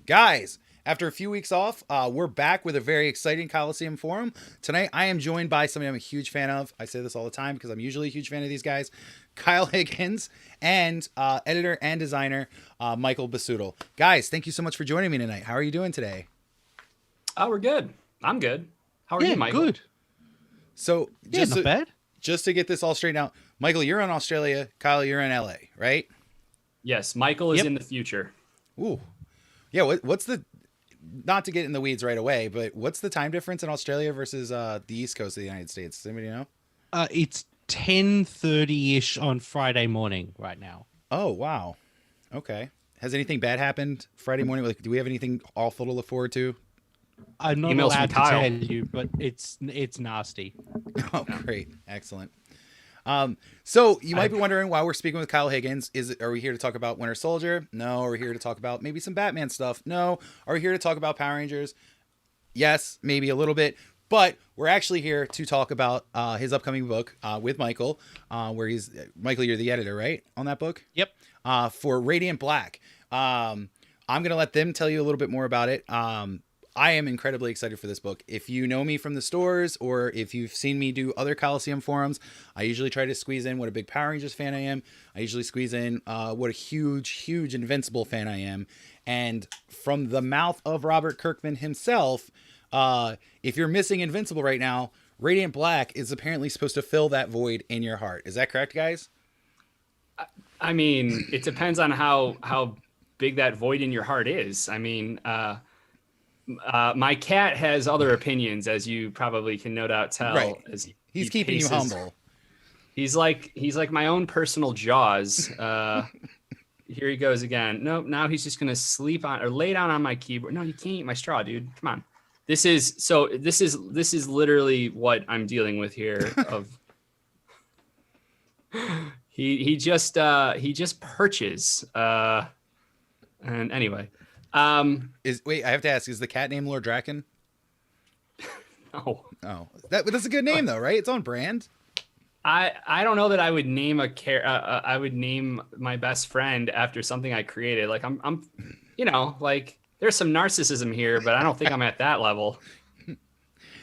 Guys, after a few weeks off, we're back with a very exciting Coliseum Forum. Tonight, I am joined by somebody I'm a huge fan of. I say this all the time because I'm usually a huge fan of these guys. Kyle Higgins and editor and designer Michael Busuttil. Guys, thank you so much for joining me tonight. How are you doing today? Oh, we're good. I'm good. How are Yeah, you, Michael? good. So, Yeah, not bad. just to get this all straightened out, Michael, you're in Australia. Kyle, you're in LA, right? Yes, Michael is Yep. in the future. Ooh. Yeah, what's the, not to get in the weeds right away, but what's the time difference in Australia versus the East Coast of the United States? Does anybody know? It's 10:30ish on Friday morning right now. Oh, wow. Okay. Has anything bad happened Friday morning? Like, do we have anything awful to look forward to? I'm not Emails from allowed to Kyle. tell you, but it's nasty. Oh, great. Excellent. So you might be wondering why we're speaking with Kyle Higgins. Are we here to talk about Winter Soldier? No. Are we here to talk about maybe some Batman stuff? No. Are we here to talk about Power Rangers? Yes, maybe a little bit. But we're actually here to talk about his upcoming book with Michael, where Michael, you're the editor, right, on that book? Yep. For Radiant Black. I'm going to let them tell you a little bit more about it. I am incredibly excited for this book. If you know me from the stores or if you've seen me do other Coliseum forums, I usually try to squeeze in what a big Power Rangers fan I am. I usually squeeze in what a huge Invincible fan I am. And from the mouth of Robert Kirkman himself, if you're missing Invincible right now, Radiant Black is apparently supposed to fill that void in your heart. Is that correct, guys? I mean, it depends on how big that void in your heart is. I mean, my cat has other opinions, as you probably can no doubt tell. Right. As He's he keeping you paces. humble. He's like my own personal Jaws. Here he goes again. Nope. Now he's just gonna sleep on or lay down on my keyboard. No, you can't eat my straw, dude. Come on. This is literally what I'm dealing with here. Of he just perches. And anyway, Wait, I have to ask, is the cat named Lord Draken? no. Oh, that's a good name though, right? It's on brand. I don't know that I would name I would name my best friend after something I created. Like I'm like there's some narcissism here, but I don't think I'm at that level.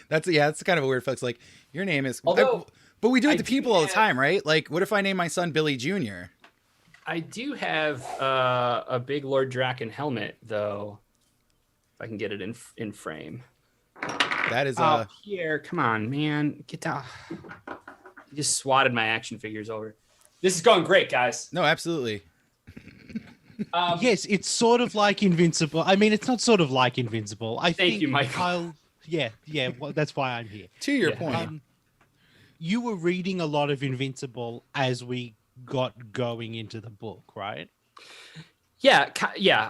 That's kind of a weird flex. Like your name is, Although but we do it I to do people all the have- time, right? Like, what if I name my son Billy Jr.? I do have a big Lord Draken helmet, though. If I can get it in frame. That is Pierre, come on, man, get down. He just swatted my action figures over. This is going great, guys. no, absolutely. Yes, it's sort of like Invincible. I mean, it's not sort of like Invincible. I Thank think you, Michael. Kyle, yeah. Well, that's why I'm here. To your Yeah. point, You were reading a lot of Invincible as we got going into the book, right? Yeah.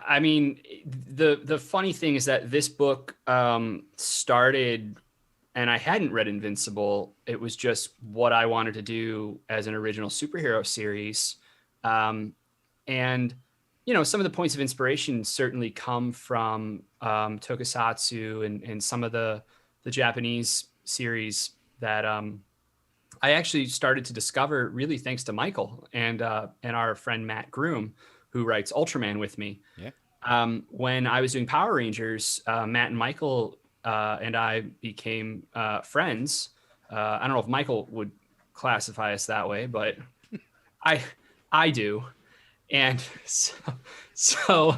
I mean, the funny thing is that this book started, and I hadn't read Invincible. It was just what I wanted to do as an original superhero series, and some of the points of inspiration certainly come from Tokusatsu and some of the Japanese series that I actually started to discover really thanks to Michael and our friend Matt Groom, who writes Ultraman with me. Yeah. When I was doing Power Rangers, Matt and Michael and I became friends. I don't know if Michael would classify us that way, but I do. And so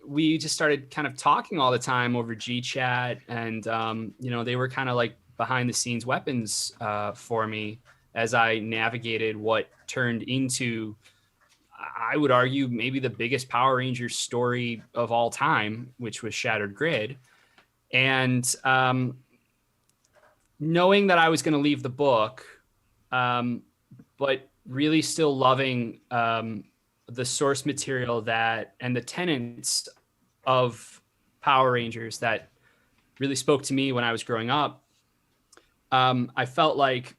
we just started kind of talking all the time over GChat, and they were kind of like behind the scenes weapons for me as I navigated what turned into, I would argue, maybe the biggest Power Rangers story of all time, which was Shattered Grid. And knowing that I was going to leave the book, but really still loving the source material and the tenets of Power Rangers that really spoke to me when I was growing up, I felt like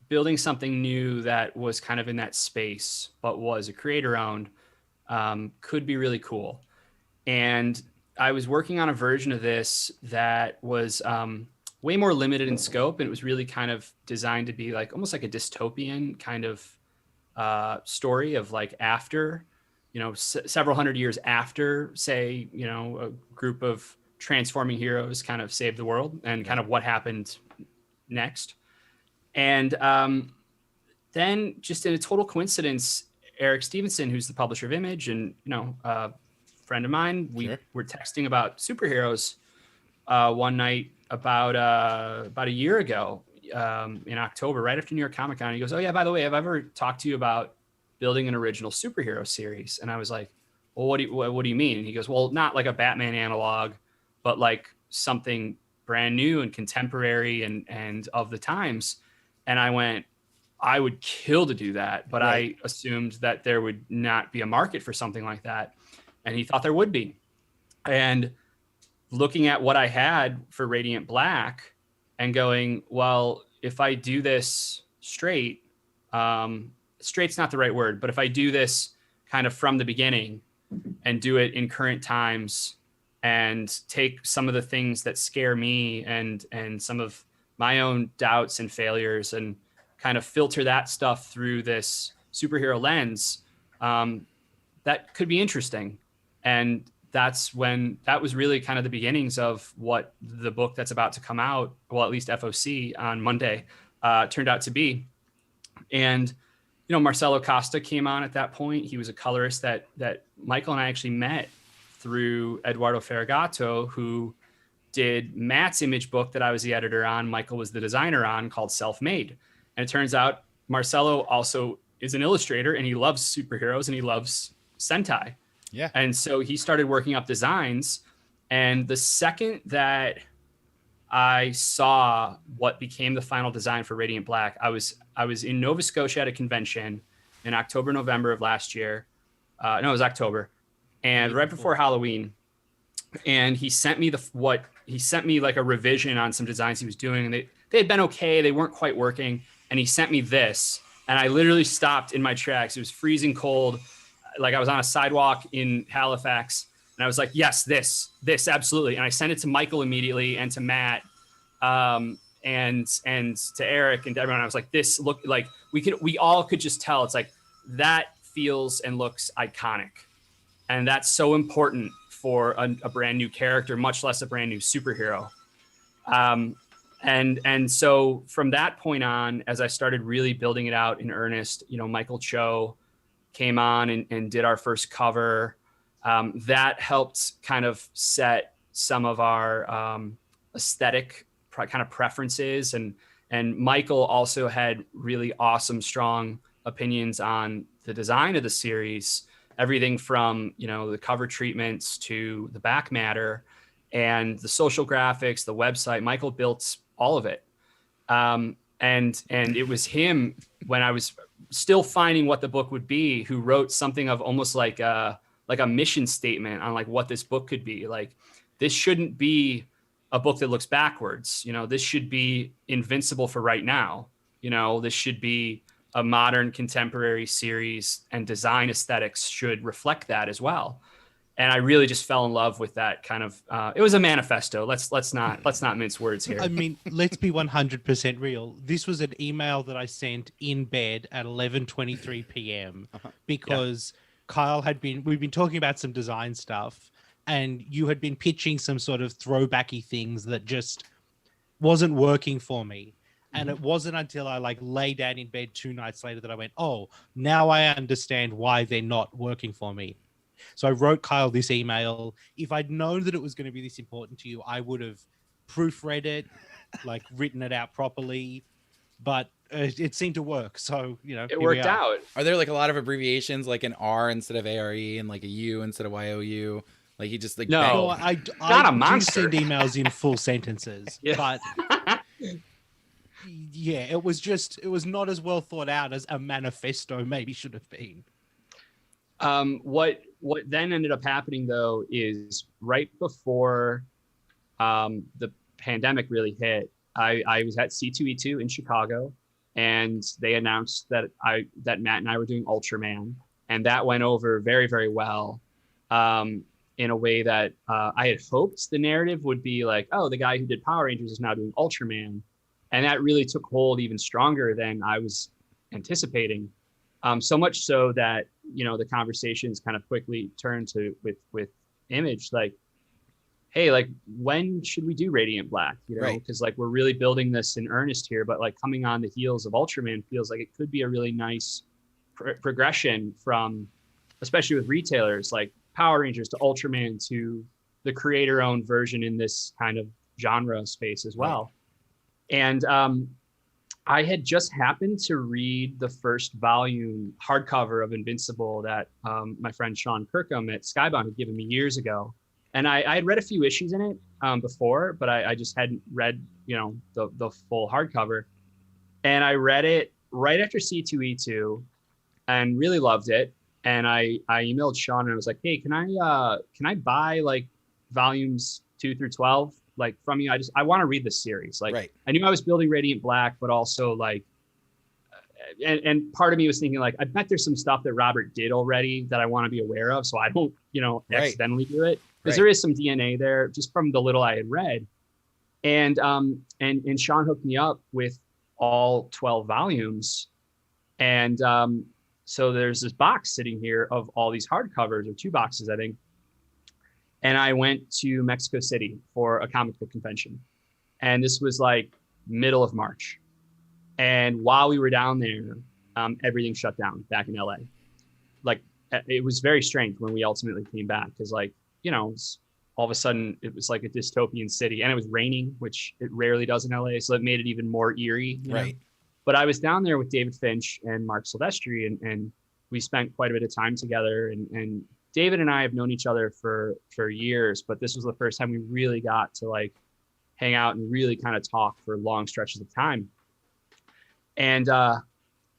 building something new that was kind of in that space, but was a creator owned, could be really cool. And I was working on a version of this that was way more limited in scope. And it was really kind of designed to be like almost like a dystopian kind of story of like after several hundred years after, say, a group of transforming heroes kind of saved the world, and kind of what happened next. And then, just in a total coincidence, Eric Stevenson, who's the publisher of Image and a friend of mine, we were texting about superheroes one night about a year ago, in October, right after New York Comic Con. He goes, "Oh yeah, by the way, have I ever talked to you about building an original superhero series?" And I was like, "Well, what do you mean?" And he goes, "Well, not like a Batman analog, but like something brand new and contemporary and of the times." And I went, "I would kill to do that, but I assumed that there would not be a market for something like that." And he thought there would be. And looking at what I had for Radiant Black and going, well, if I do this straight's not the right word, but if I do this kind of from the beginning and do it in current times and take some of the things that scare me and some of my own doubts and failures and kind of filter that stuff through this superhero lens, that could be interesting. And that was really kind of the beginnings of what the book that's about to come out, well, at least FOC on Monday, turned out to be. And, Marcelo Costa came on at that point. He was a colorist that Michael and I actually met through Eduardo Ferragato, who did Matt's Image book that I was the editor on. Michael was the designer on, called Self-Made. And it turns out Marcelo also is an illustrator, and he loves superheroes and he loves Sentai. Yeah. And so he started working up designs. And the second that I saw what became the final design for Radiant Black, I was in Nova Scotia at a convention in October, November of last year. No, it was October. And right before Halloween. And he sent me like a revision on some designs he was doing. And they had been okay. They weren't quite working. And he sent me this. And I literally stopped in my tracks. It was freezing cold. Like I was on a sidewalk in Halifax, and I was like, yes, this absolutely. And I sent it to Michael immediately, and to Matt, and to Eric and everyone. I was like, this look like we all could just tell. It's like, that feels and looks iconic. And that's so important for a brand new character, much less a brand new superhero. And so from that point on, as I started really building it out in earnest, Michael Cho came on and did our first cover. That helped kind of set some of our aesthetic kind of preferences. And Michael also had really awesome, strong opinions on the design of the series, everything from, the cover treatments to the back matter and the social graphics, the website. Michael built all of it. And it was him, when I was still finding what the book would be, who wrote something of almost like a mission statement on like what this book could be. Like, this shouldn't be a book that looks backwards. This should be invincible for right now. This should be a modern contemporary series, and design aesthetics should reflect that as well. And I really just fell in love with that kind of. It was a manifesto. Let's not mince words here. I mean, let's be 100% real. This was an email that I sent in bed at 11:23 p.m. because we've been talking about some design stuff, and you had been pitching some sort of throwbacky things that just wasn't working for me. And it wasn't until I lay down in bed 2 nights later that I went, oh, now I understand why they're not working for me. So I wrote Kyle this email. If I'd known that it was going to be this important to you, I would have proofread it, written it out properly. But it seemed to work. So, it worked out. Are there a lot of abbreviations, like an R instead of ARE and like a U instead of YOU? Like he just no, I not a monster. do send emails in full sentences, yeah. But yeah, it was not as well thought out as a manifesto maybe should have been. What then ended up happening though is right before the pandemic really hit, I was at C2E2 in Chicago, and they announced that Matt and I were doing Ultraman, and that went over very, very well. In a way that I had hoped the narrative would be like, oh, the guy who did Power Rangers is now doing Ultraman. And that really took hold even stronger than I was anticipating. So much so that, the conversations kind of quickly turned to with Image, like, hey, like, when should we do Radiant Black? Right. Because like we're really building this in earnest here, but like coming on the heels of Ultraman feels like it could be a really nice progression from, especially with retailers like Power Rangers to Ultraman to the creator-owned version in this kind of genre space as well. Right. And I had just happened to read the first volume hardcover of Invincible that my friend Sean Kirkham at Skybound had given me years ago. And I had read a few issues in it before, but I just hadn't read, the full hardcover. And I read it right after C2E2 and really loved it. And I emailed Sean and I was like, hey, can I buy like volumes 2 through 12? Like from you, I want to read the series. Like, right. I knew I was building Radiant Black, but also like, and part of me was thinking like, I bet there's some stuff that Robert did already that I want to be aware of. So I don't, right. accidentally do it. Because there is some DNA there just from the little I had read. And Sean hooked me up with all 12 volumes. And so there's this box sitting here of all these hardcovers, or 2 boxes, I think. And I went to Mexico City for a comic book convention. And this was like middle of March. And while we were down there, everything shut down back in LA. Like, it was very strange when we ultimately came back, because like, all of a sudden it was like a dystopian city, and it was raining, which it rarely does in LA. So it made it even more eerie. Right. But I was down there with David Finch and Mark Silvestri, and we spent quite a bit of time together. And David and I have known each other for years, but this was the first time we really got to like hang out and really kind of talk for long stretches of time. And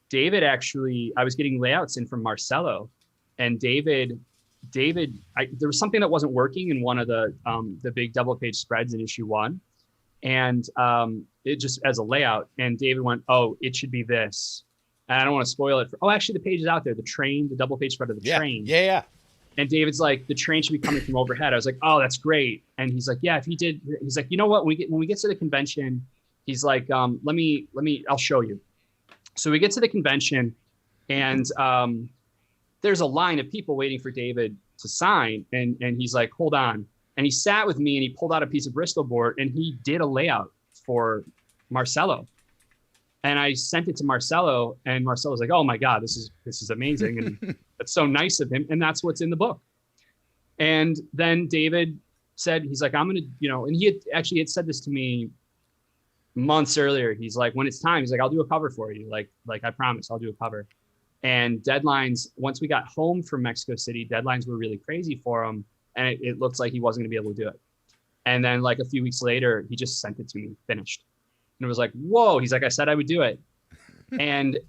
David actually, I was getting layouts in from Marcelo, and David, there was something that wasn't working in one of the big double page spreads in issue 1. And it just as a layout, and David went, oh, it should be this. And I don't want to spoil it. Actually the page is out there, the double page spread of the train. Yeah. And David's like, the train should be coming from overhead. I was like, oh, that's great. And he's like, yeah, if he did, he's like, you know what, when we get to the convention, he's like, I'll show you. So we get to the convention, and there's a line of people waiting for David to sign. And he's like, hold on. And he sat with me and he pulled out a piece of Bristol board and he did a layout for Marcelo. And I sent it to Marcelo, and Marcelo was like, oh my God, this is amazing. And that's so nice of him. And that's what's in the book. And then David said, he's like, I'm going to, and he had said this to me months earlier. He's like, when it's time, he's like, I'll do a cover for you. Like I promise I'll do a cover. And deadlines, once we got home from Mexico City, deadlines were really crazy for him. And it looked like he wasn't going to be able to do it. And then like a few weeks later, he just sent it to me finished. And it was like, whoa, he's like, I said I would do it. and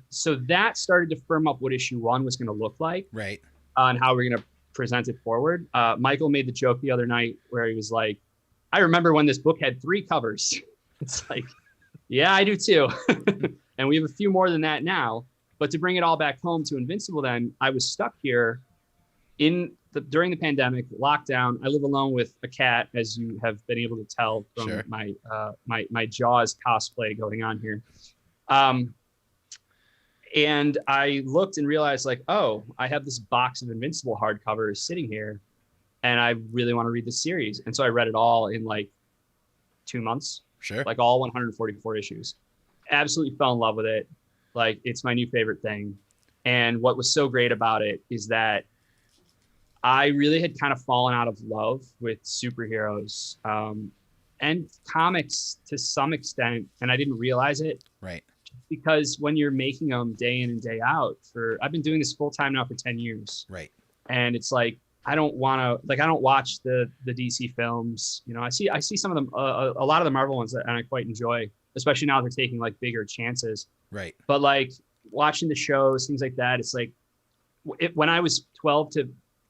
so that started to firm up what issue 1 was going to look like. Right. And how we're going to present it forward. Michael made the joke the other night where he was like, I remember when this book had 3 covers. It's like, yeah, I do too. And we have a few more than that now. But to bring it all back home to Invincible, then I was stuck here during the pandemic lockdown. I live alone with a cat, as you have been able to tell from Sure. my Jaws cosplay going on here. And I looked and realized like, oh, I have this box of Invincible hardcovers sitting here, and I really want to read this series. And so I read it all in like 2 months. Sure. Like all 144 issues. Absolutely fell in love with it. Like, it's my new favorite thing. And what was so great about it is that I really had kind of fallen out of love with superheroes and comics to some extent, and I didn't realize it. Right. Because when you're making them day in and day out I've been doing this full time now for 10 years. Right. And it's like, I don't watch the DC films. I see some of them, a lot of the Marvel ones, and I quite enjoy, especially now they're taking like bigger chances. Right. But like watching the shows, things like that, it's like when I was 12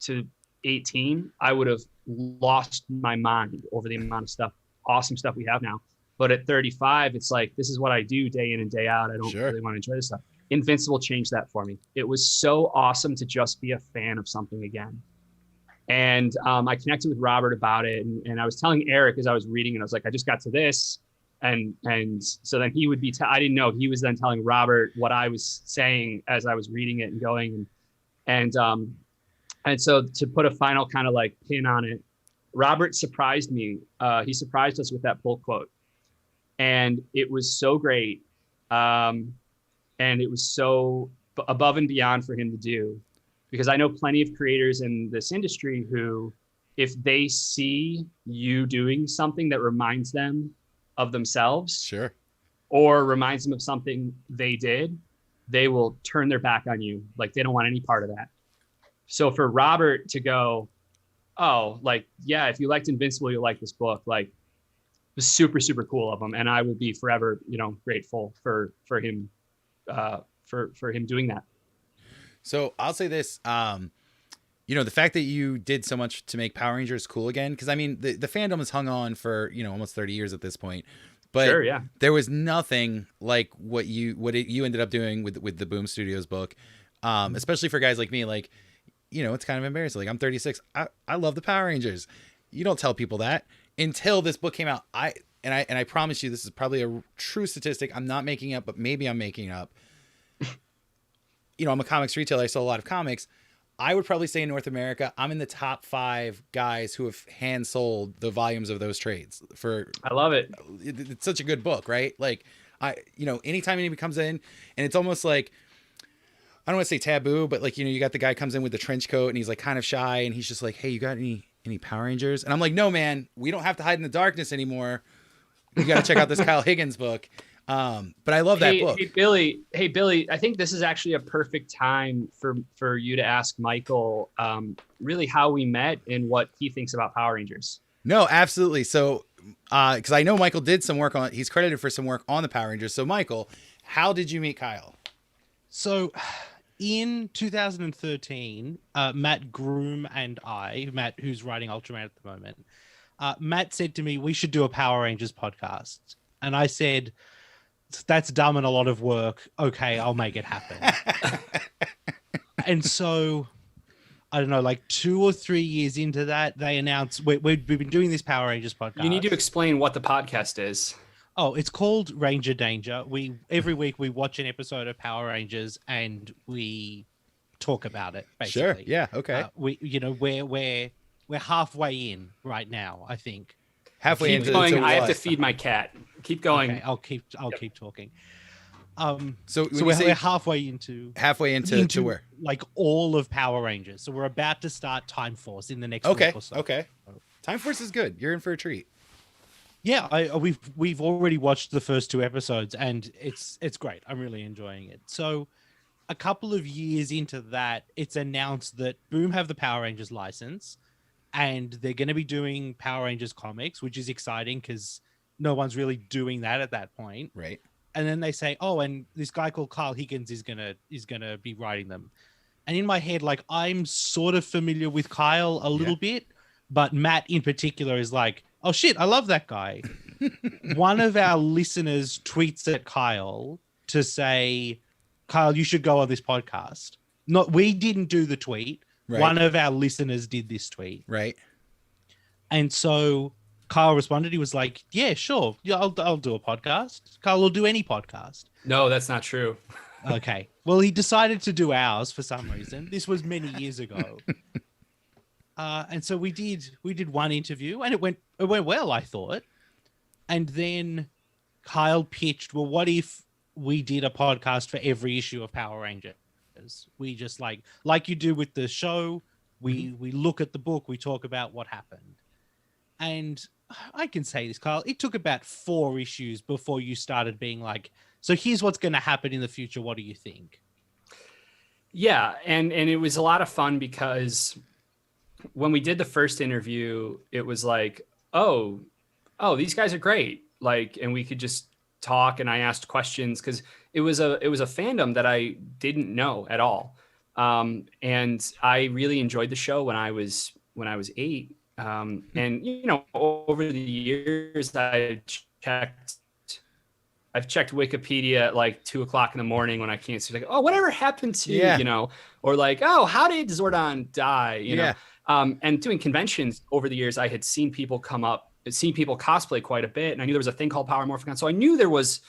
to 18, I would have lost my mind over the amount of awesome stuff we have now. But at 35, it's like, this is what I do day in and day out. I don't really want to enjoy this stuff. Invincible changed that for me. It was so awesome to just be a fan of something again. And I connected with Robert about it. And I was telling Eric as I was reading, and I was like, I just got to this. And so then he would be, I didn't know, he was then telling Robert what I was saying as I was reading it and going. And so to put a final kind of like pin on it, Robert surprised me. He surprised us with that pull quote. And it was so great. And it was so above and beyond for him to do, because I know plenty of creators in this industry who, if they see you doing something that reminds them of themselves, Sure, or reminds them of something they did, they will turn their back on you. Like they don't want any part of that. So for Robert to go, oh, like, yeah, if you liked Invincible, you'll like this book. Like, it was super, super cool of him. And I will be forever, grateful for him, for him doing that. So I'll say this, the fact that you did so much to make Power Rangers cool again, because I mean, the fandom has hung on for, almost 30 years at this point, but sure, yeah, there was nothing like what you ended up doing with the Boom Studios book, especially for guys like me. Like, it's kind of embarrassing. Like, I'm 36. I love the Power Rangers. You don't tell people that until this book came out. I promise you, this is probably a true statistic. I'm not making up, but maybe I'm making up. I'm a comics retailer. I sell a lot of comics. I would probably say in North America, I'm in the top 5 guys who have hand sold the volumes of those trades. I love it. It's such a good book, right? Like, anytime anybody comes in, and it's almost like, I don't want to say taboo, but like, you got the guy comes in with the trench coat and he's like kind of shy and he's just like, hey, you got any Power Rangers? And I'm like, no, man, we don't have to hide in the darkness anymore. You got to check out this Kyle Higgins book. But I love that book. Hey, Billy, I think this is actually a perfect time for you to ask Michael, really how we met and what he thinks about Power Rangers. No, absolutely. So, cause I know Michael did some work he's credited for some work on the Power Rangers. So Michael, how did you meet Kyle? So in 2013, Matt Groom and Matt, who's writing Ultraman at the moment, Matt said to me, we should do a Power Rangers podcast. And I said, that's dumb and a lot of work. Okay, I'll make it happen. And so, I don't know, like 2 or 3 years into that, they announced we've been doing this Power Rangers podcast. You need to explain what the podcast is. Oh, it's called Ranger Danger. Every week we watch an episode of Power Rangers and we talk about it. Basically, sure, yeah, okay. We're halfway in right now, I think. Halfway into going. I have to feed my cat. Keep going. Okay, I'll keep talking. So we're halfway into to where? Like all of Power Rangers. So we're about to start Time Force in the next week or so. Okay. Time Force is good. You're in for a treat. Yeah, we've already watched the first 2 episodes and it's great. I'm really enjoying it. So a couple of years into that, it's announced that Boom have the Power Rangers license and they're going to be doing Power Rangers comics, which is exciting because no one's really doing that at that point. Right. And then they say, oh, and this guy called Kyle Higgins is gonna be writing them. And in my head, like, I'm sort of familiar with Kyle a little bit, but Matt in particular is like, oh shit, I love that guy. One of our listeners tweets at Kyle to say, Kyle, you should go on this podcast. We didn't do the tweet. Right. One of our listeners did this tweet. Right. And so Kyle responded. He was like, yeah, sure. Yeah, I'll do a podcast. Kyle will do any podcast. No, that's not true. Okay. Well, he decided to do ours for some reason. This was many years ago. And so we did one interview and it went well, I thought. And then Kyle pitched, well, what if we did a podcast for every issue of Power Rangers? We just like you do with the show, we look at the book, we talk about what happened. And I can say this, Kyle, it took about 4 issues before you started being like, so here's what's going to happen in the future. What do you think? Yeah. And it was a lot of fun because when we did the first interview, it was like, oh, these guys are great. Like, and we could just talk and I asked questions because it was a fandom that I didn't know at all. And I really enjoyed the show when I was 8. And over the years I've checked Wikipedia at like 2:00 in the morning when I can't see, like, oh, whatever happened to, or like, oh, how did Zordon die? You know? And doing conventions over the years, I had seen people come up seen people cosplay quite a bit, and I knew there was a thing called Power Morphicon. So I knew there was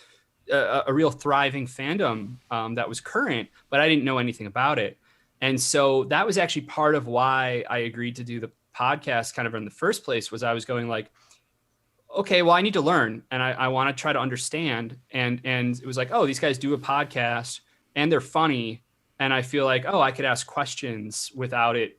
a real thriving fandom that was current, but I didn't know anything about it. And so that was actually part of why I agreed to do the podcast kind of in the first place, was I was going like, okay, well, I need to learn, and I want to try to understand. And it was like, oh, these guys do a podcast and they're funny. And I feel like, oh, I could ask questions without it,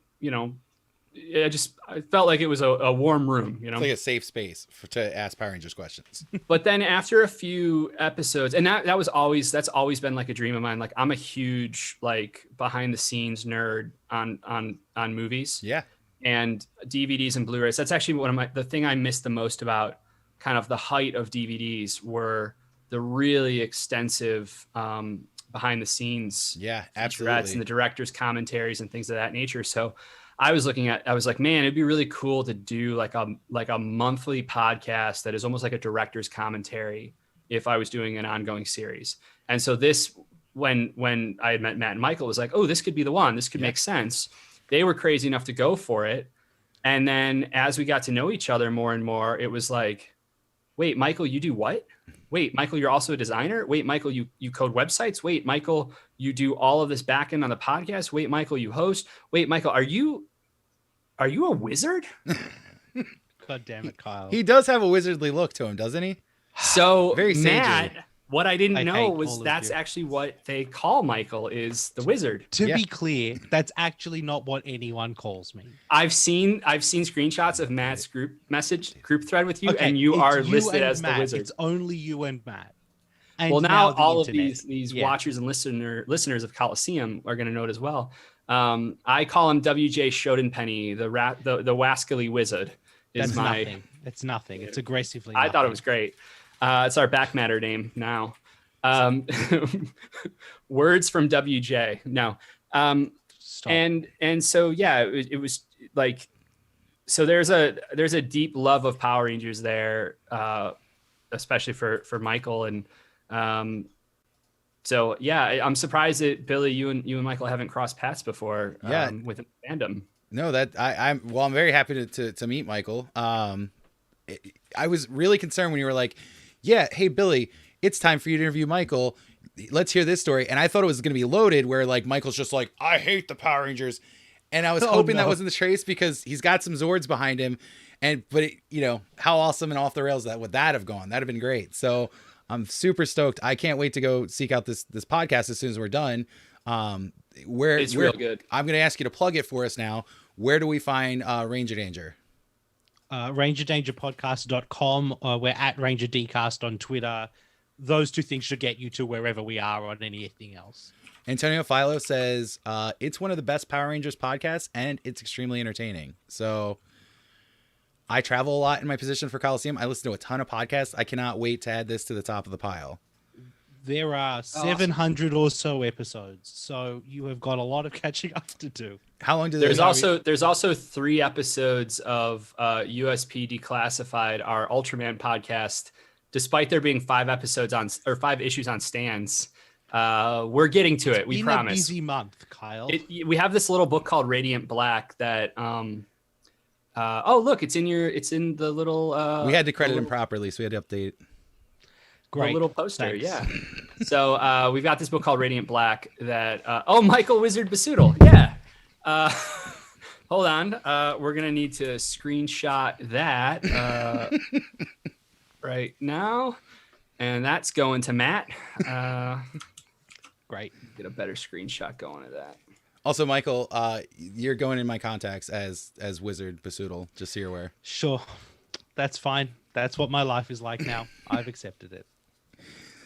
I felt like it was a warm room, It's like a safe space to ask Power Rangers questions. But then after a few episodes, and that's always been like a dream of mine. Like, I'm a huge like behind the scenes nerd on movies. Yeah. And DVDs and Blu-rays. That's actually the thing I missed the most about kind of the height of DVDs were the really extensive behind the scenes absolutely, and the director's commentaries and things of that nature. So I was like, man, it'd be really cool to do like a monthly podcast that is almost like a director's commentary if I was doing an ongoing series. And so this, when I had met Matt and Michael, was like, oh, this could be the one. This could make sense. They were crazy enough to go for it. And then as we got to know each other more and more, it was like, wait, Michael, you do what? Wait, Michael, you're also a designer? Wait, Michael, you code websites? Wait, Michael, you do all of this back end on the podcast? Wait, Michael, you host? Wait, Michael, are you a wizard? God damn it, Kyle. He does have a wizardly look to him, doesn't he? So very Matt, sagely. What I didn't know hate was all of that's you. actually what they call Michael, is the wizard. To Yeah. be clear, that's actually not what anyone calls me. I've seen screenshots of Matt's group thread with you, Okay, and you it's are you listed and as Matt. the wizard. It's only you and Matt. And Well, now the all of internet. these Yeah. watchers and listeners of Coliseum are going to know it as well. I call him WJ Shodenpenny, the wascally wizard. That's nothing. It's nothing. It's aggressively I thought it nothing. was great. It's our back matter name now. Words from WJ. No. Stop. And so yeah, it was like, so there's a deep love of Power Rangers there, especially for Michael. And so yeah, I'm surprised that Billy, you and Michael haven't crossed paths before. With fandom. No, that I'm very happy to meet Michael. I was really concerned when you were like, yeah, hey Billy, it's time for you to interview Michael. Let's hear this story. And I thought it was going to be loaded where like Michael's just like, I hate the Power Rangers. And I was hoping that wasn't the case, because he's got some Zords behind him. But how awesome and off the rails would that have gone? That'd have been great. So I'm super stoked. I can't wait to go seek out this podcast as soon as we're done. It's real good. I'm going to ask you to plug it for us now. Where do we find Ranger Danger? RangerDangerPodcast.com. We're at RangerDcast on Twitter. Those two things should get you to wherever we are on anything else. Antonio Philo says it's one of the best Power Rangers podcasts, and it's extremely entertaining. So I travel a lot in my position for Coliseum. I listen to a ton of podcasts. I cannot wait to add this to the top of the pile. There are 700 or so episodes, so you have got a lot of catching up to do. How long do There's also 3 episodes of USP Declassified, our Ultraman podcast. Despite there being 5 issues on stands, we're getting to it. We promise. A busy month, Kyle. We have this little book called Radiant Black that. Oh look, it's in the little. We had to credit him properly, so we had to update it. Great. A little poster, Thanks. yeah. So we've got this book called Radiant Black that. Michael Wizard Busuttil, yeah. Hold on, we're gonna need to screenshot that right now, and that's going to Matt. Great. Get a better screenshot going of that. Also, Michael, you're going in my contacts as Wizard Busuttil, just so you're aware. Sure. That's fine. That's what my life is like now. I've accepted it.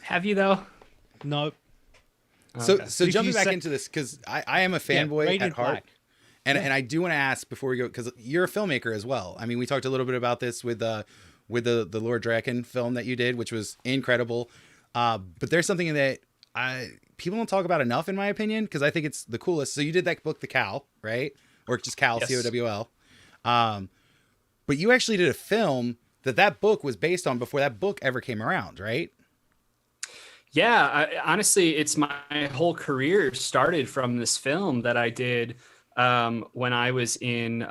Have you though? Nope. So If jumping you back say- into this, because I am a fanboy at Radiant heart. Black. And I do want to ask before we go, because you're a filmmaker as well. I mean, we talked a little bit about this with the Lord Draken film that you did, which was incredible. But there's something that people don't talk about enough, in my opinion, because I think it's the coolest. So you did that book, The Cowl, right? Or just Cowl, Yes. Cowl. But you actually did a film that book was based on before that book ever came around, right? Yeah, honestly, it's my whole career started from this film that I did when I was in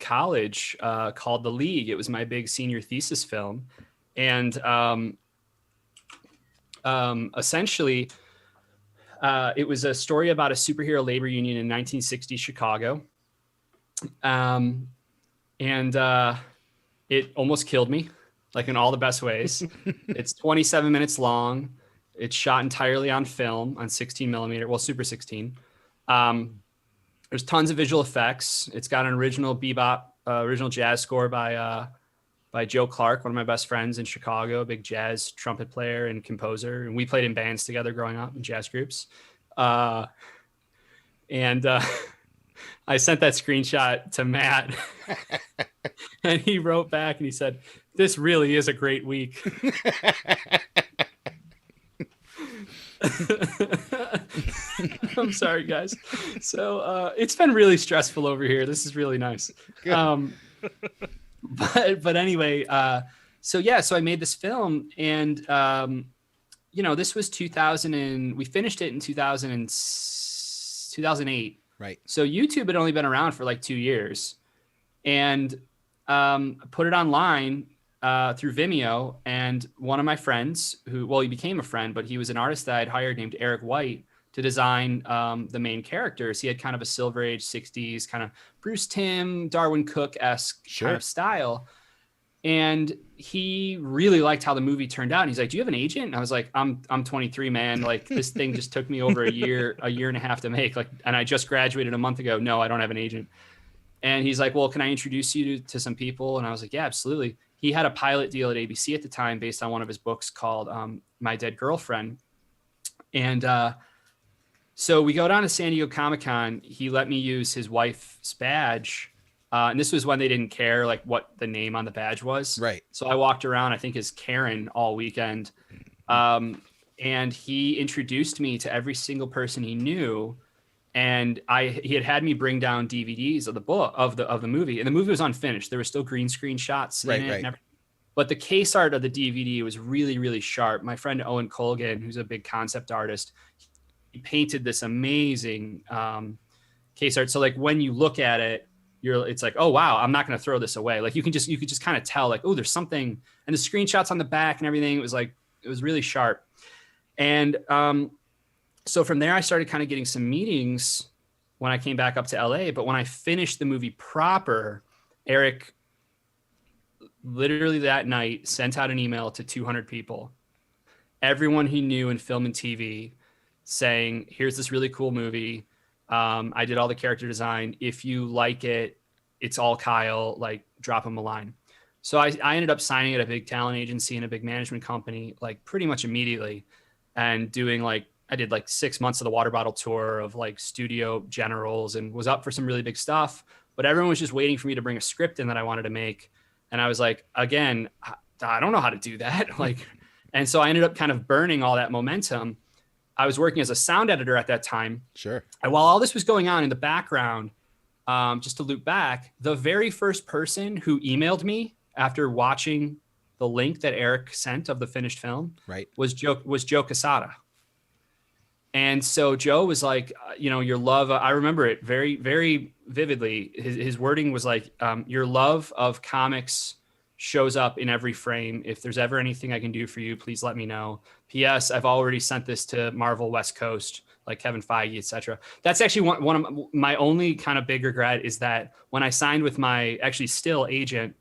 college, called The League. It was my big senior thesis film, and essentially, it was a story about a superhero labor union in 1960 Chicago, and it almost killed me, like in all the best ways. It's 27 minutes long. It's shot entirely on film, on 16 millimeter, well, Super 16. There's tons of visual effects. It's got an original bebop, original jazz score by Joe Clark, one of my best friends in Chicago, a big jazz trumpet player and composer. And we played in bands together growing up in jazz groups. I sent that screenshot to Matt and he wrote back and he said, "This really is a great week." I'm sorry, guys. So it's been really stressful over here. This is really nice. But anyway, so I made this film, and this was 2000, and we finished it in 2008. Right. So YouTube had only been around for like 2 years, and put it online through Vimeo. And one of my friends, he became a friend, but he was an artist that I'd hired named Eric White to design the main characters. He had kind of a Silver Age 60s kind of Bruce Timm, Darwin Cook-esque kind of style. And he really liked how the movie turned out. And he's like, "Do you have an agent?" And I was like, I'm 23, man. Like, this thing just took me over a year and a half to make. Like, and I just graduated a month ago. No, I don't have an agent. And he's like, "Well, can I introduce you to some people?" And I was like, "Yeah, absolutely." He had a pilot deal at ABC at the time based on one of his books called My Dead Girlfriend. And so we go down to San Diego Comic-Con. He let me use his wife's badge. And this was when they didn't care like what the name on the badge was. Right. So I walked around, I think, as Karen all weekend. And he introduced me to every single person he knew. And he had me bring down DVDs of the book of the movie. And the movie was unfinished. There were still green screen shots in it. Right. And everything. But the case art of the DVD was really, really sharp. My friend Owen Colgan, who's a big concept artist, he painted this amazing case art. So like when you look at it, it's like, oh wow, I'm not going to throw this away. Like you could just kind of tell like, oh, there's something. And the screenshots on the back and everything, it was really sharp. And so from there, I started kind of getting some meetings when I came back up to LA. But when I finished the movie proper, Eric literally that night sent out an email to 200 people, everyone he knew in film and TV, saying, "Here's this really cool movie. I did all the character design. If you like it, it's all Kyle, like drop him a line." So I ended up signing at a big talent agency and a big management company, like pretty much immediately, and doing I did 6 months of the water bottle tour of like studio generals and was up for some really big stuff, but everyone was just waiting for me to bring a script in that I wanted to make. And I was like, again, I don't know how to do that. And so I ended up kind of burning all that momentum. I was working as a sound editor at that time. Sure. And while all this was going on in the background, just to loop back, the very first person who emailed me after watching the link that Eric sent of the finished film was Joe Quesada. And so Joe was like, your love, I remember it very, very vividly. His wording was like, your love of comics shows up in every frame. If there's ever anything I can do for you, please let me know. P.S. I've already sent this to Marvel West Coast, like Kevin Feige, etc. That's actually one of my only kind of big regret is that when I signed with my actually still agent,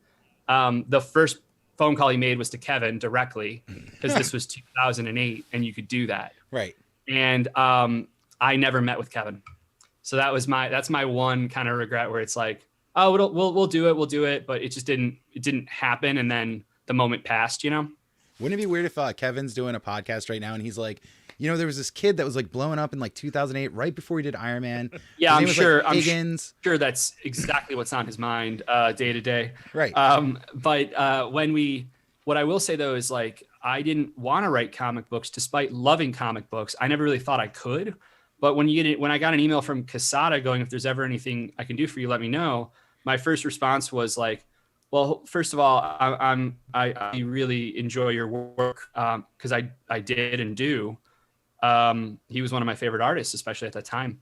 the first phone call he made was to Kevin directly, because this was 2008 and you could do that. Right. And I never met with Kevin. So that's my one kind of regret, where it's like, oh, we'll do it. But it didn't happen. And then the moment passed, Wouldn't it be weird if Kevin's doing a podcast right now and he's like, there was this kid that was like blowing up in like 2008, right before he did Iron Man. Yeah, I'm sure. Higgins. I'm sure that's exactly what's on his mind day to day. Right. But what I will say though is like, I didn't want to write comic books despite loving comic books. I never really thought I could. But when I got an email from Quesada going, "If there's ever anything I can do for you, let me know," my first response was like, well, first of all, I really enjoy your work, because I did and do. He was one of my favorite artists, especially at that time.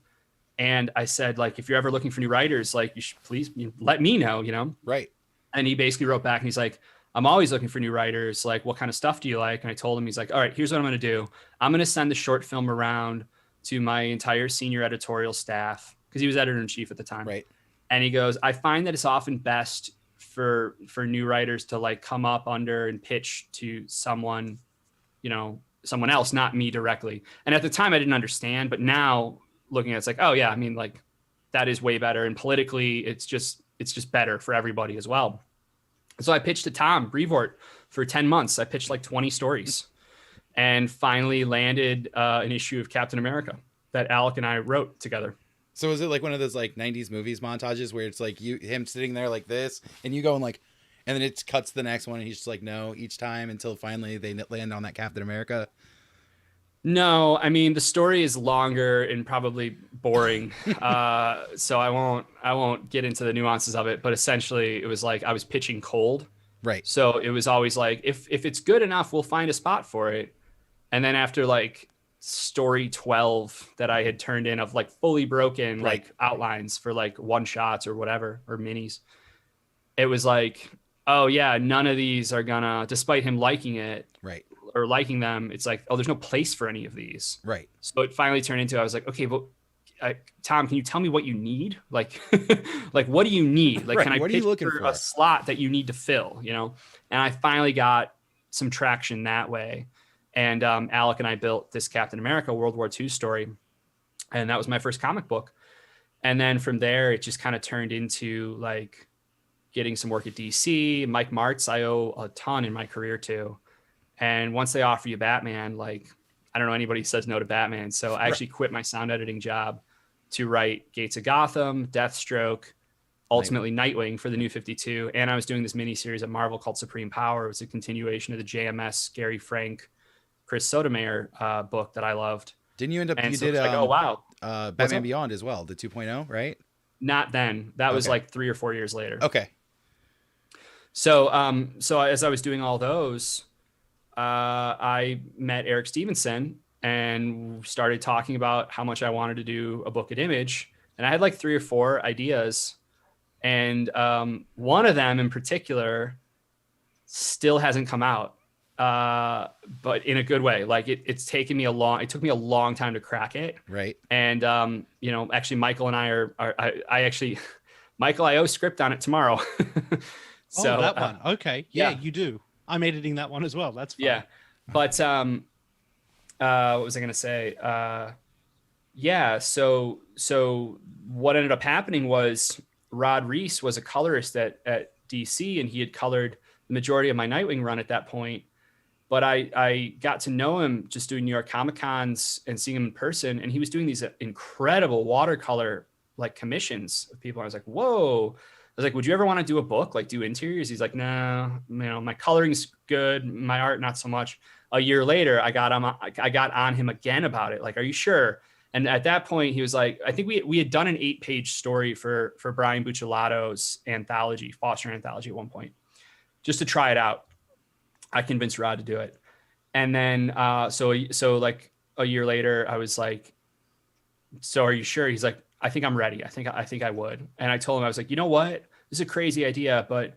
And I said, like, if you're ever looking for new writers, like, you should please let me know, you know? Right. And he basically wrote back and he's like, I'm always looking for new writers. Like, what kind of stuff do you like? And I told him, he's like, all right, here's what I'm going to do. I'm going to send the short film around to my entire senior editorial staff, because he was editor in chief at the time. Right. And he goes, I find that it's often best for new writers to like come up under and pitch to someone, you know, someone else, not me directly. And at the time I didn't understand, but now looking at it, it's like, oh yeah, I mean, like, that is way better. And politically, it's just better for everybody as well. So I pitched to Tom Brevoort for 10 months. I pitched like 20 stories and finally landed an issue of Captain America that Alec and I wrote together. So is it like one of those like 90s movies montages where it's like him sitting there like this and you going like, and then it cuts to the next one and he's just like, no, each time until finally they land on that Captain America? No, I mean, the story is longer and probably boring. So I won't get into the nuances of it, but essentially it was like I was pitching cold. Right. So it was always like, if it's good enough, we'll find a spot for it. And then after like story 12 that I had turned in of like fully broken, right, like outlines for like one shots or whatever, or minis, it was like, oh yeah, none of these are gonna, despite him liking it. Right. Or liking them, it's like, oh, there's no place for any of these. Right. So it finally turned into, I was like, okay, but Tom, can you tell me what you need? Like, like, what do you need? Like, right. can I what pitch are you looking for a slot that you need to fill, you know? And I finally got some traction that way. And Alec and I built this Captain America World War II story. And that was my first comic book. And then from there, it just kind of turned into like getting some work at DC. Mike Martz, I owe a ton in my career to. And once they offer you Batman, like, I don't know anybody who says no to Batman. So I actually quit my sound editing job to write Gates of Gotham, Deathstroke, ultimately Nightwing for the New 52. And I was doing this mini series at Marvel called Supreme Power. It was a continuation of the JMS, Gary Frank, Chris Sotomayor book that I loved. Didn't you end up, and you so did, like, oh, wow. Batman Beyond as well, the 2.0, right? Not then. That was like 3 or 4 years later. Okay. So, so as I was doing all those, I met Eric Stevenson and started talking about how much I wanted to do a book at Image. And I had like 3 or 4 ideas. And one of them in particular still hasn't come out, but in a good way. Like it took me a long time to crack it. Right. And, you know, actually Michael and I Michael, I owe script on it tomorrow. So that one. Okay. Yeah, yeah, you do. I'm editing that one as well. That's fine. Yeah. But what was I going to say? Yeah. So what ended up happening was Rod Reese was a colorist at DC, and he had colored the majority of my Nightwing run at that point. But I got to know him just doing New York Comic Cons and seeing him in person. And he was doing these incredible watercolor like commissions of people. I was like, whoa. I was like, would you ever want to do a book, like do interiors? He's like, no, you know, my coloring's good. My art, not so much. A year later, I got on him again about it. Like, are you sure? And at that point, he was like, I think we had done an 8-page story for Brian Bucciolato's anthology, Foster anthology at one point, just to try it out. I convinced Rod to do it. And then, so like a year later, I was like, so are you sure? He's like, I think I'm ready. I think I would. And I told him, I was like, you know what? This is a crazy idea, but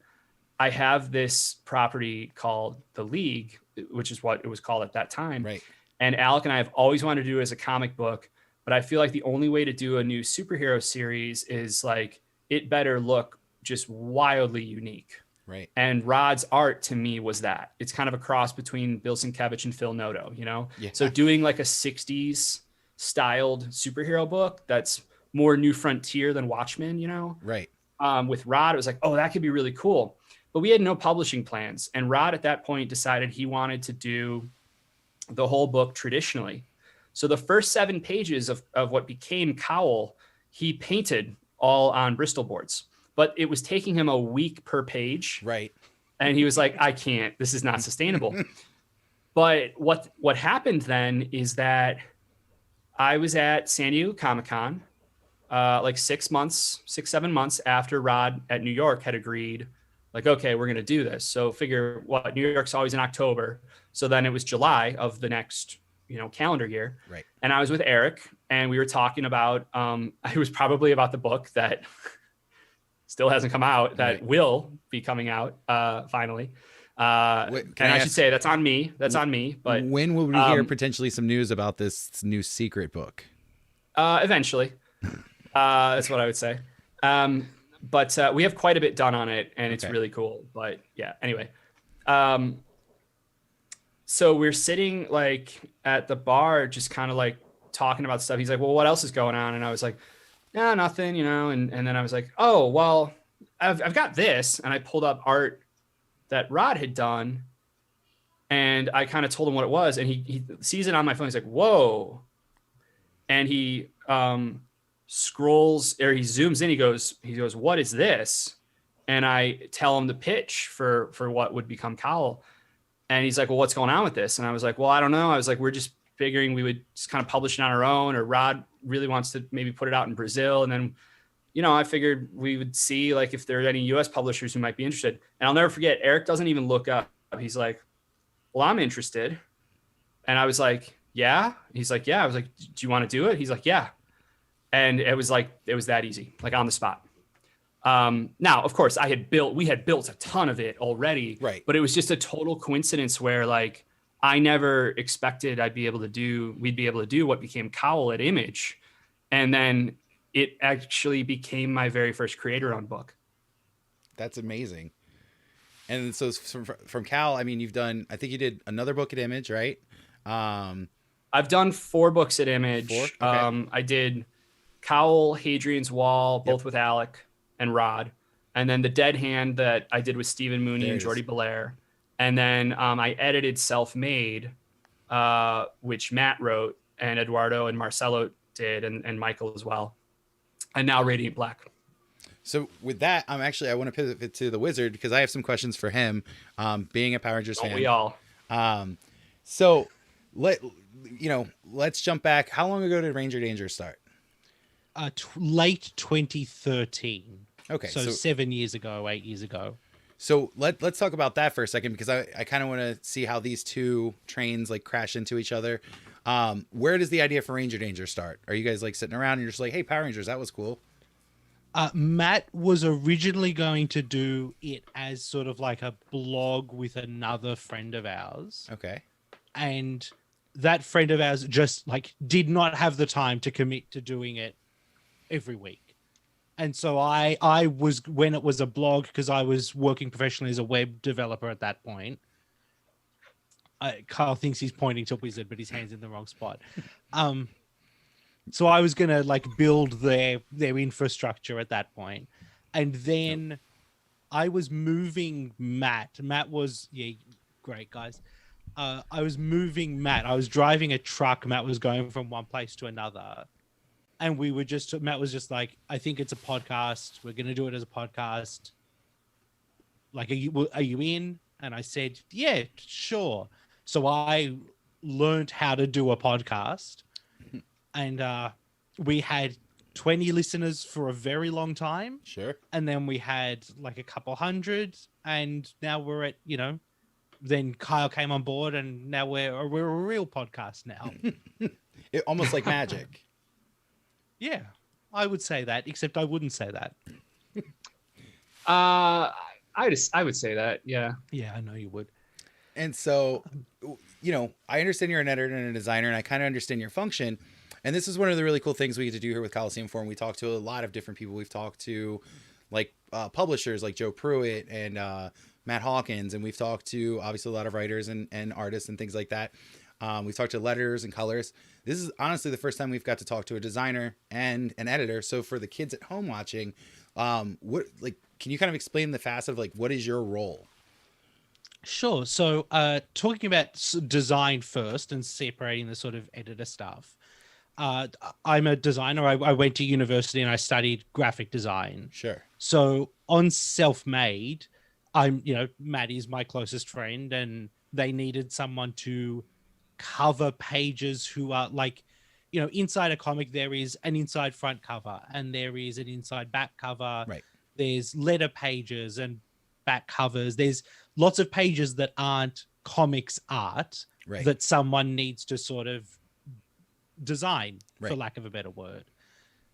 I have this property called The League, which is what it was called at that time. Right. And Alec and I have always wanted to do it as a comic book, but I feel like the only way to do a new superhero series is like, it better look just wildly unique. Right. And Rod's art to me was that. It's kind of a cross between Bill Sienkiewicz and Phil Noto, you know? Yeah. So doing like a 60s styled superhero book that's more New Frontier than Watchmen, you know? Right. With Rod, it was like, oh, that could be really cool. But we had no publishing plans. And Rod at that point decided he wanted to do the whole book traditionally. So the first 7 pages of what became Cowl, he painted all on Bristol boards. But it was taking him a week per page. Right. And he was like, I can't, this is not sustainable. But what happened then is that I was at San Diego Comic-Con, like 7 months after Rod at New York had agreed, like, okay, we're going to do this. So figure what, New York's always in October. So then it was July of the next, you know, calendar year. Right. And I was with Eric and we were talking about, it was probably about the book that still hasn't come out, that will be coming out finally. And I should say that's on me. That's on me. But when will we hear potentially some news about this new secret book? Eventually. That's what I would say. But we have quite a bit done on it, and it's really cool. But yeah, anyway. So we're sitting like at the bar, just kind of like talking about stuff. He's like, well, what else is going on? And I was like, no, nothing, you know? And then I was like, oh, well, I've got this. And I pulled up art that Rod had done. And I kind of told him what it was. And he sees it on my phone. He's like, whoa. And he scrolls, or he zooms in. He goes, what is this? And I tell him the pitch for what would become Cowl. And he's like, well, what's going on with this? And I was like, well, I don't know. I was like, we're just figuring we would just kind of publish it on our own, or Rod really wants to maybe put it out in Brazil. And then, you know, I figured we would see like if there are any US publishers who might be interested. And I'll never forget, Eric doesn't even look up. He's like, well, I'm interested. And I was like, yeah. He's like, yeah. I was like, do you want to do it? He's like, yeah. And it was that easy, like on the spot. Now, of course, we had built a ton of it already, right? But it was just a total coincidence where like I never expected we'd be able to do what became Cowl at Image. And then it actually became my very first creator-owned book. That's amazing. And so from Cal, I mean, I think you did another book at Image, right? I've done 4 books at Image. 4? Okay. I did Cowl, Hadrian's Wall, both with Alec and Rod. And then The Dead Hand that I did with Stephen Mooney and Jordi Belair. And then I edited Self-Made, which Matt wrote, and Eduardo and Marcelo did, and Michael as well. And now Radiant Black. So with that, I want to pivot to the Wizard because I have some questions for him, being a Power Rangers fan. We all. So let's jump back. How long ago did Ranger Danger start? Late 2013. Okay. So 7 years ago, 8 years ago. So let's talk about that for a second, because I kind of want to see how these two trains like crash into each other. Where does the idea for Ranger Danger start? Are you guys like sitting around and you're just like, hey, Power Rangers, that was cool? Matt was originally going to do it as sort of like a blog with another friend of ours. Okay. And that friend of ours just like did not have the time to commit to doing it every week. And so I was, when it was a blog, because I was working professionally as a web developer at that point. Kyle thinks he's pointing to Wizard, but his hand's in the wrong spot. So I was going to like build their infrastructure at that point. And then I was moving Matt. Matt was, great guys. I was moving Matt. I was driving a truck. Matt was going from one place to another. And Matt was just like, I think it's a podcast. We're going to do it as a podcast. Like, are you in? And I said, yeah, sure. So I learned how to do a podcast. And we had 20 listeners for a very long time. Sure. And then we had like a couple hundred. And now we're at, then Kyle came on board and now we're a real podcast now. Almost like magic. Yeah, I would say that, except I wouldn't say that. I would say that. Yeah. Yeah, I know you would. And so, I understand you're an editor and a designer, and I kind of understand your function. And this is one of the really cool things we get to do here with Coliseum Forum. We talk to a lot of different people. We've talked to like publishers like Joe Pruitt and Matt Hawkins. And we've talked to obviously a lot of writers and artists and things like that. We've talked to letters and colors. This is honestly the first time we've got to talk to a designer and an editor. So for the kids at home watching, can you kind of explain the facet of like, what is your role? Sure. So talking about design first and separating the sort of editor stuff. I'm a designer. I went to university and I studied graphic design. Sure. So on Self-Made, Matt is my closest friend, and they needed someone to cover pages who are like, inside a comic, there is an inside front cover and there is an inside back cover. Right. There's letter pages and back covers. There's lots of pages that aren't comics art, right, that someone needs to sort of design, for Right. lack of a better word.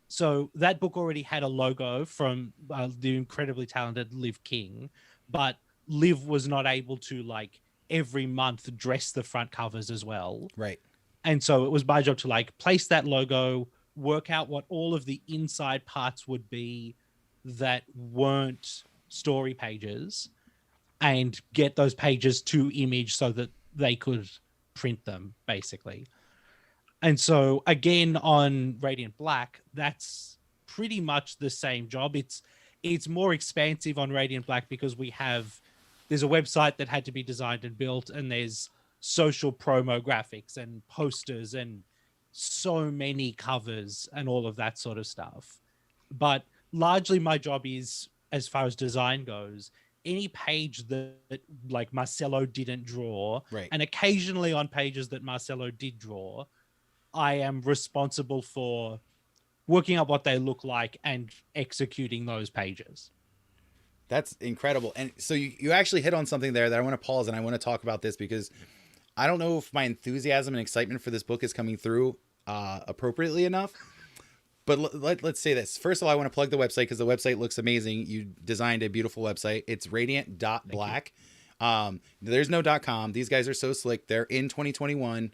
So that book already had a logo from the incredibly talented Liv King, but Liv was not able to like every month dress the front covers as well. Right. And so it was my job to like place that logo, work out what all of the inside parts would be that weren't story pages, and get those pages to Image so that they could print them, basically. And so again on Radiant Black, that's pretty much the same job. It's more expansive on Radiant Black because there's a website that had to be designed and built, and there's social promo graphics and posters and so many covers and all of that sort of stuff. But largely my job is, as far as design goes, any page that like Marcelo didn't draw, Right. and occasionally on pages that Marcelo did draw, I am responsible for working out what they look like and executing those pages. That's incredible. And so you actually hit on something there that I want to pause and I want to talk about this, because I don't know if my enthusiasm and excitement for this book is coming through appropriately enough. But let's say this. First of all, I want to plug the website because the website looks amazing. You designed a beautiful website. It's radiant.black. There's no .com. These guys are so slick. They're in 2021.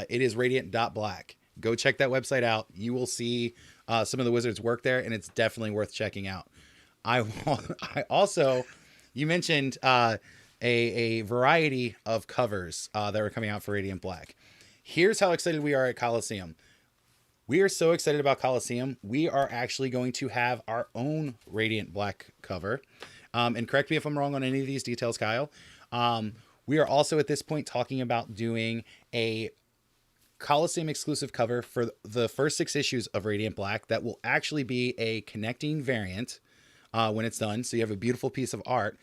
It is radiant.black. Go check that website out. You will see some of the wizards work there, and it's definitely worth checking out. I also, you mentioned a variety of covers that are coming out for Radiant Black. Here's how excited we are at Coliseum. We are so excited about Coliseum. We are actually going to have our own Radiant Black cover. And correct me if I'm wrong on any of these details, Kyle. We are also at this point talking about doing a Coliseum exclusive cover for the first 6 issues of Radiant Black that will actually be a connecting variant when it's done. So you have a beautiful piece of art.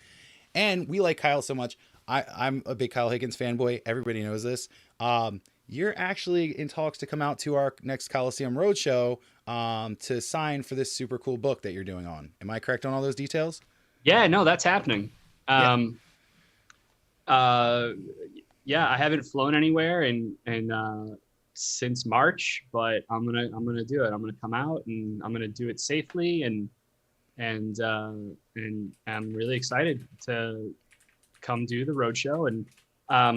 And we like Kyle so much. I'm a big Kyle Higgins fanboy. Everybody knows this. You're actually in talks to come out to our next Coliseum Roadshow to sign for this super cool book that you're doing on. Am I correct on all those details? Yeah, no, that's happening. Yeah, I haven't flown anywhere and since March, but I'm gonna do it. I'm gonna come out and I'm gonna do it safely, and I'm really excited to come do the roadshow. And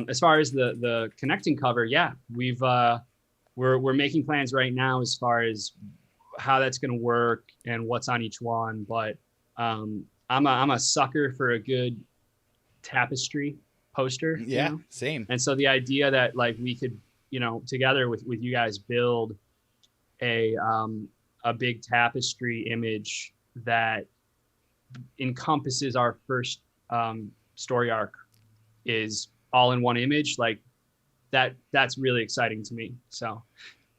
as far as the connecting cover, yeah, we're making plans right now as far as how that's going to work and what's on each one. But I'm a sucker for a good tapestry poster. Yeah, you know? same. And so the idea that like we could, together with you guys build a big tapestry image that encompasses our first story arc is all in one image, like that's really exciting to me. So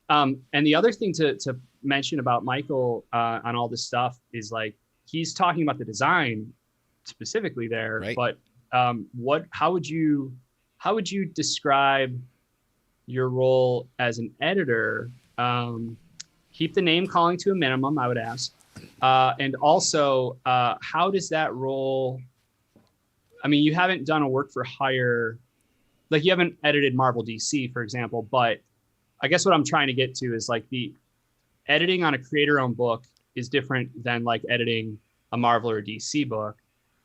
and the other thing to mention about Michael on all this stuff is like he's talking about the design specifically there, right. But how would you describe your role as an editor? Keep the name calling to a minimum, I would ask. And also, how does that role, I mean, you haven't done a work for hire, like you haven't edited Marvel DC, for example, but I guess what I'm trying to get to is like the editing on a creator-owned book is different than like editing a Marvel or DC book.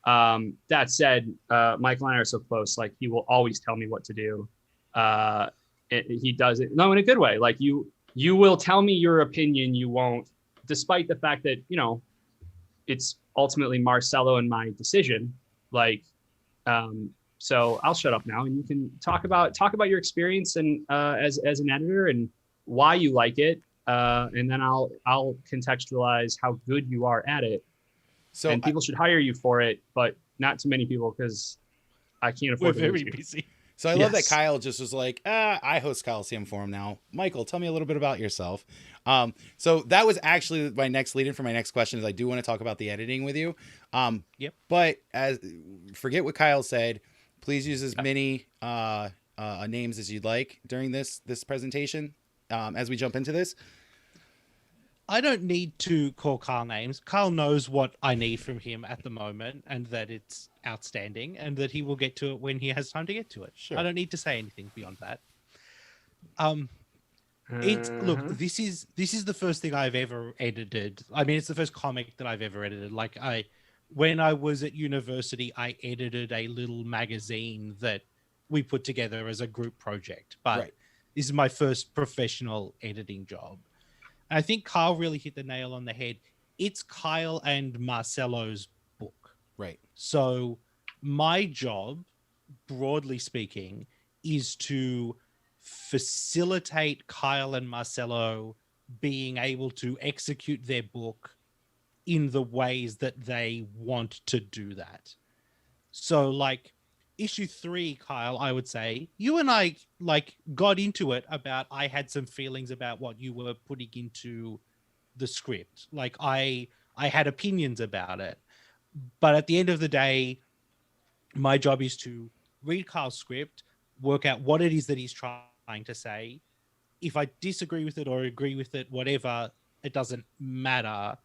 That said, Michael and I are so close, like he will always tell me what to do. He does it, no, in a good way. Like you will tell me your opinion, you won't, despite the fact that, it's ultimately Marcelo and my decision. Like, so I'll shut up now and you can talk about your experience and as an editor and why you like it. And then I'll contextualize how good you are at it. So and people should hire you for it, but not too many people because I can't afford. We're very busy. So I love that Kyle just was like, I host Coliseum Forum now. Michael, tell me a little bit about yourself. So that was actually my next lead in for my next question is I do want to talk about the editing with you. Yep. But forget what Kyle said. Please use as many names as you'd like during this presentation as we jump into this. I don't need to call Kyle names. Kyle knows what I need from him at the moment and that it's outstanding and that he will get to it when he has time to get to it. Sure. I don't need to say anything beyond that. It's look, Uh-huh. this is the first thing I've ever edited. I mean, it's the first comic that I've ever edited. Like when I was at university, I edited a little magazine that we put together as a group project. But Right. this is my first professional editing job. And I think Kyle really hit the nail on the head. It's Kyle and Marcelo's book. Right. So my job, broadly speaking, is to facilitate Kyle and Marcelo being able to execute their book in the ways that they want to do that. So like issue 3, Kyle, I would say you and I like got into it about I had some feelings about what you were putting into the script. Like I had opinions about it. But at the end of the day, my job is to read Kyle's script, work out what it is that he's trying to say. If I disagree with it or agree with it, whatever, it doesn't matter.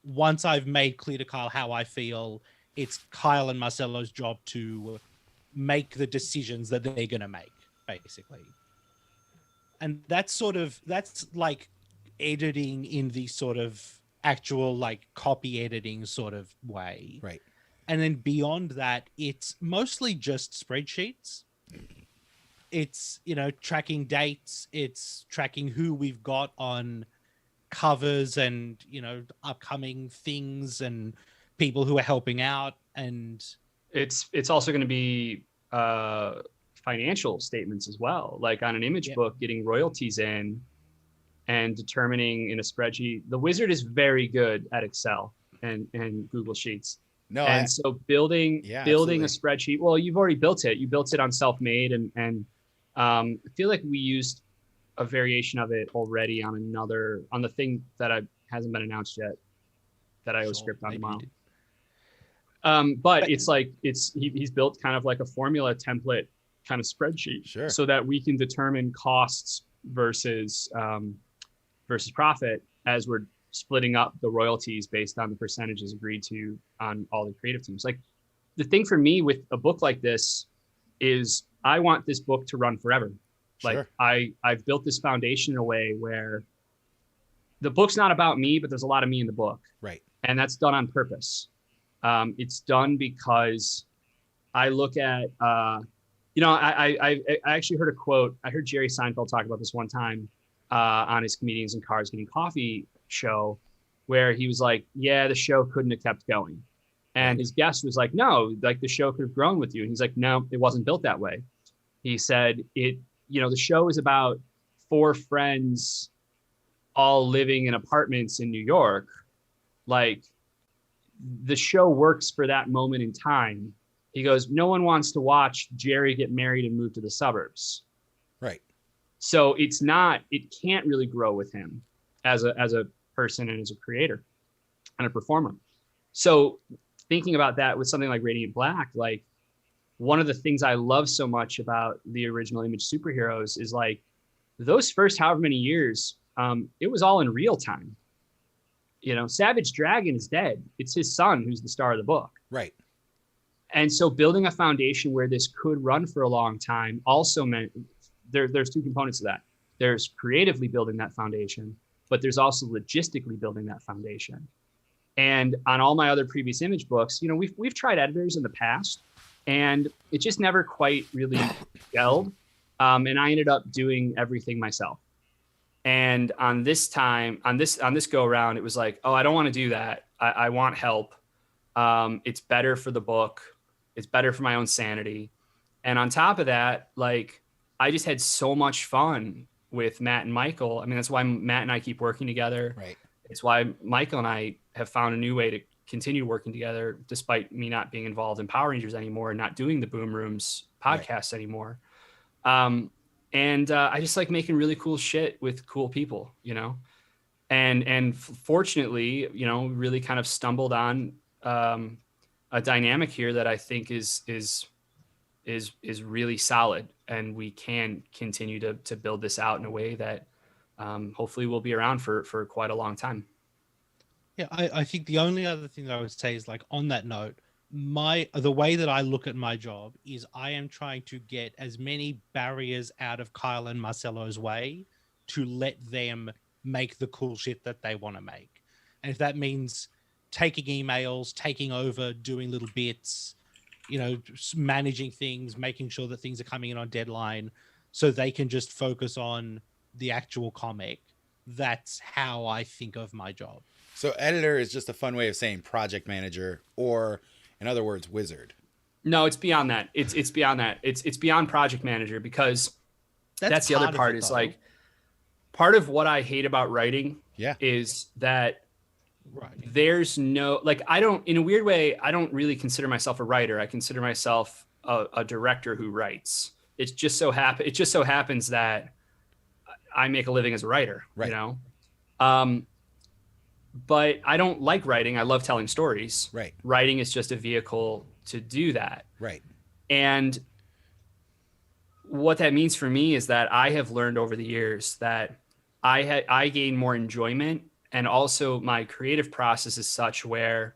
Once I've made clear to Kyle how I feel, it's Kyle and Marcelo's job to make the decisions that they're going to make, basically. And that's like editing in the sort of actual like copy editing sort of way. Right. And then beyond that, it's mostly just spreadsheets. It's, tracking dates. It's tracking who we've got on covers and, upcoming things and people who are helping out. And It's also going to be financial statements as well. Like on an image book, getting royalties in and determining in a spreadsheet. The wizard is very good at Excel and Google Sheets. No, and so building absolutely. a spreadsheet. Well, you've already built it. You built it on Self-Made, and I feel like we used a variation of it already on the thing that hasn't been announced yet, that I owe script on tomorrow. But it's like he's built kind of like a formula template kind of spreadsheet, sure, so that we can determine costs versus profit as we're splitting up the royalties based on the percentages agreed to on all the creative teams. Like the thing for me with a book like this is I want this book to run forever. Sure. Like I've built this foundation in a way where the book's not about me, but there's a lot of me in the book. Right. And that's done on purpose. It's done because I look at, I actually heard a quote. I heard Jerry Seinfeld talk about this one time on his Comedians in Cars Getting Coffee show, where he was like, yeah, the show couldn't have kept going. And his guest was like, no, like the show could have grown with you. And he's like, no, it wasn't built that way. He said the show is about 4 friends all living in apartments in New York. Like the show works for that moment in time. He goes, no one wants to watch Jerry get married and move to the suburbs. Right. So it can't really grow with him as a person and as a creator and a performer. So thinking about that with something like Radiant Black, like one of the things I love so much about the original Image superheroes is like those first however many years, it was all in real time. Savage Dragon is dead. It's his son who's the star of the book. Right. And so building a foundation where this could run for a long time also meant there's 2 components to that. There's creatively building that foundation, but there's also logistically building that foundation. And on all my other previous Image books, we've tried editors in the past, and it just never quite really gelled. And I ended up doing everything myself. And on this go around, it was like, oh, I don't want to do that. I want help. It's better for the book. It's better for my own sanity. And on top of that, like I just had so much fun with Matt and Michael. I mean, that's why Matt and I keep working together. Right. It's why Michael and I have found a new way to continue working together, despite me not being involved in Power Rangers anymore and not doing the Boom Rooms podcast anymore. And I just like making really cool shit with cool people, and fortunately, really kind of stumbled on a dynamic here that I think is really solid, and we can continue to build this out in a way that hopefully will be around for quite a long time. Yeah, I think the only other thing that I would say is like on that note, the way that I look at my job is I am trying to get as many barriers out of Kyle and Marcelo's way to let them make the cool shit that they want to make. And if that means taking emails, taking over, doing little bits, managing things, making sure that things are coming in on deadline so they can just focus on the actual comic, that's how I think of my job. So editor is just a fun way of saying project manager, or in other words, wizard. No, it's beyond that. It's beyond that. It's beyond project manager, because that's the other part is like, part of what I hate about writing is that there's no, like, I don't, in a weird way, I don't really consider myself a writer. I consider myself a director who writes. It just so happens that I make a living as a writer, but I don't like writing. I love telling stories. Right. Writing is just a vehicle to do that. Right. And what that means for me is that I have learned over the years that I gain more enjoyment, and also my creative process is such where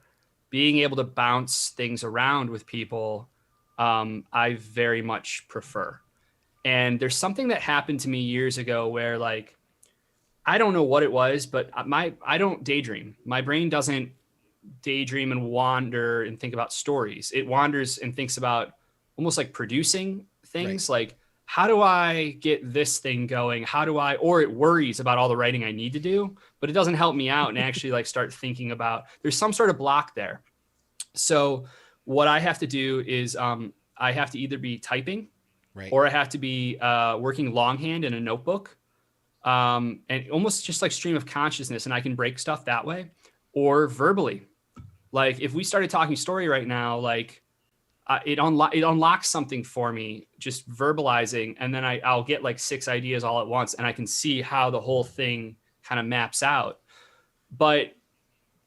being able to bounce things around with people, I very much prefer. And there's something that happened to me years ago where, like, I don't know what it was, but I don't daydream. My brain doesn't daydream and wander and think about stories. It wanders and thinks about almost like producing things. Right. Like, how do I get this thing going? Or it worries about all the writing I need to do, but it doesn't help me out and actually like start thinking about, there's some sort of block there. So what I have to do is I have to either be typing, or I have to be working longhand in a notebook, and almost just like stream of consciousness, and I can break stuff that way, or verbally. Like, if we started talking story right now, like, it unlocks something for me, just verbalizing, and then I'll get like 6 ideas all at once, and I can see how the whole thing kind of maps out. But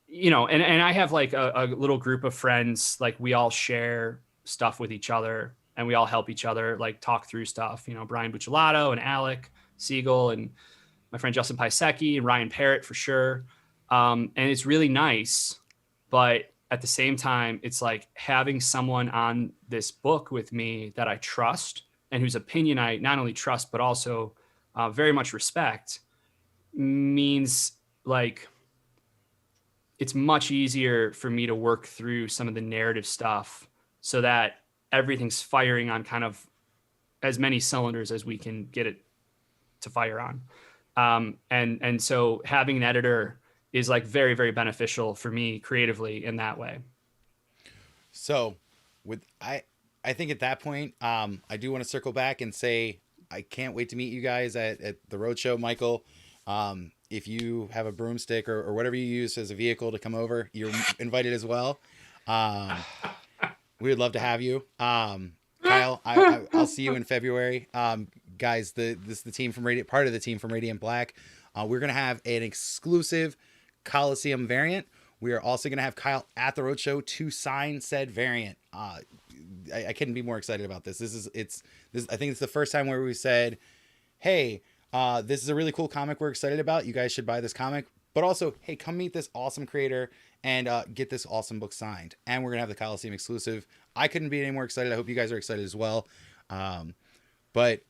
and I have like a little group of friends, like we all share stuff with each other, and we all help each other like talk through stuff. Brian Buccellato and Alec Siegel and my friend Justin Pisecki and Ryan Parrott for sure. And it's really nice, but at the same time, it's like having someone on this book with me that I trust and whose opinion I not only trust, but also very much respect, means like it's much easier for me to work through some of the narrative stuff so that everything's firing on kind of as many cylinders as we can get it to fire on. And so having an editor is like very, very beneficial for me creatively in that way. So I think at that point, I do want to circle back and say, I can't wait to meet you guys at the roadshow, Michael. If you have a broomstick or whatever you use as a vehicle to come over, you're invited as well. We would love to have you. Kyle, I'll see you in February. Guys, this is the team from part of the team from Radiant Black. We're going to have an exclusive Coliseum variant. We are also going to have Kyle at the roadshow to sign said variant. I couldn't be more excited about this. I think it's the first time where we said, hey, this is a really cool comic we're excited about. You guys should buy this comic. But also, hey, come meet this awesome creator and get this awesome book signed. And we're going to have the Coliseum exclusive. I couldn't be any more excited. I hope you guys are excited as well. But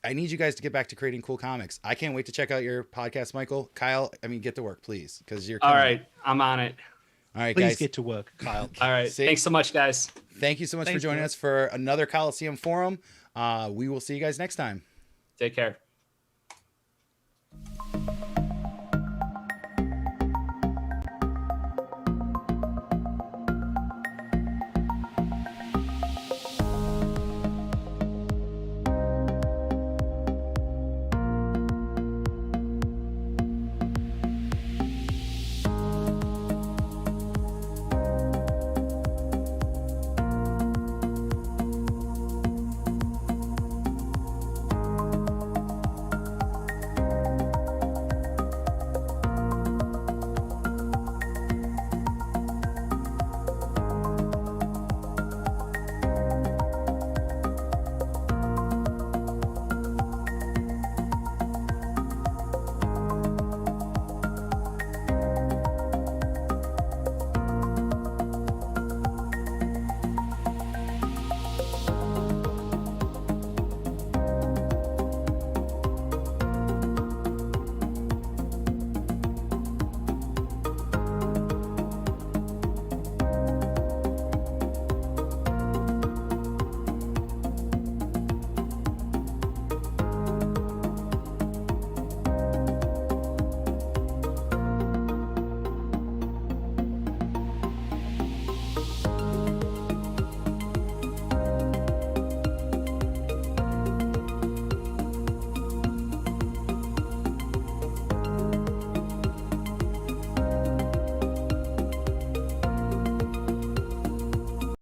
I need you guys to get back to creating cool comics. I can't wait to check out your podcast, Michael. Kyle, get to work, please, because you're all right. I'm on it. All right, please guys. Get to work, Kyle. All right. Thanks so much, guys. Thank you so much for joining us for another Coliseum Forum. We will see you guys next time. Take care.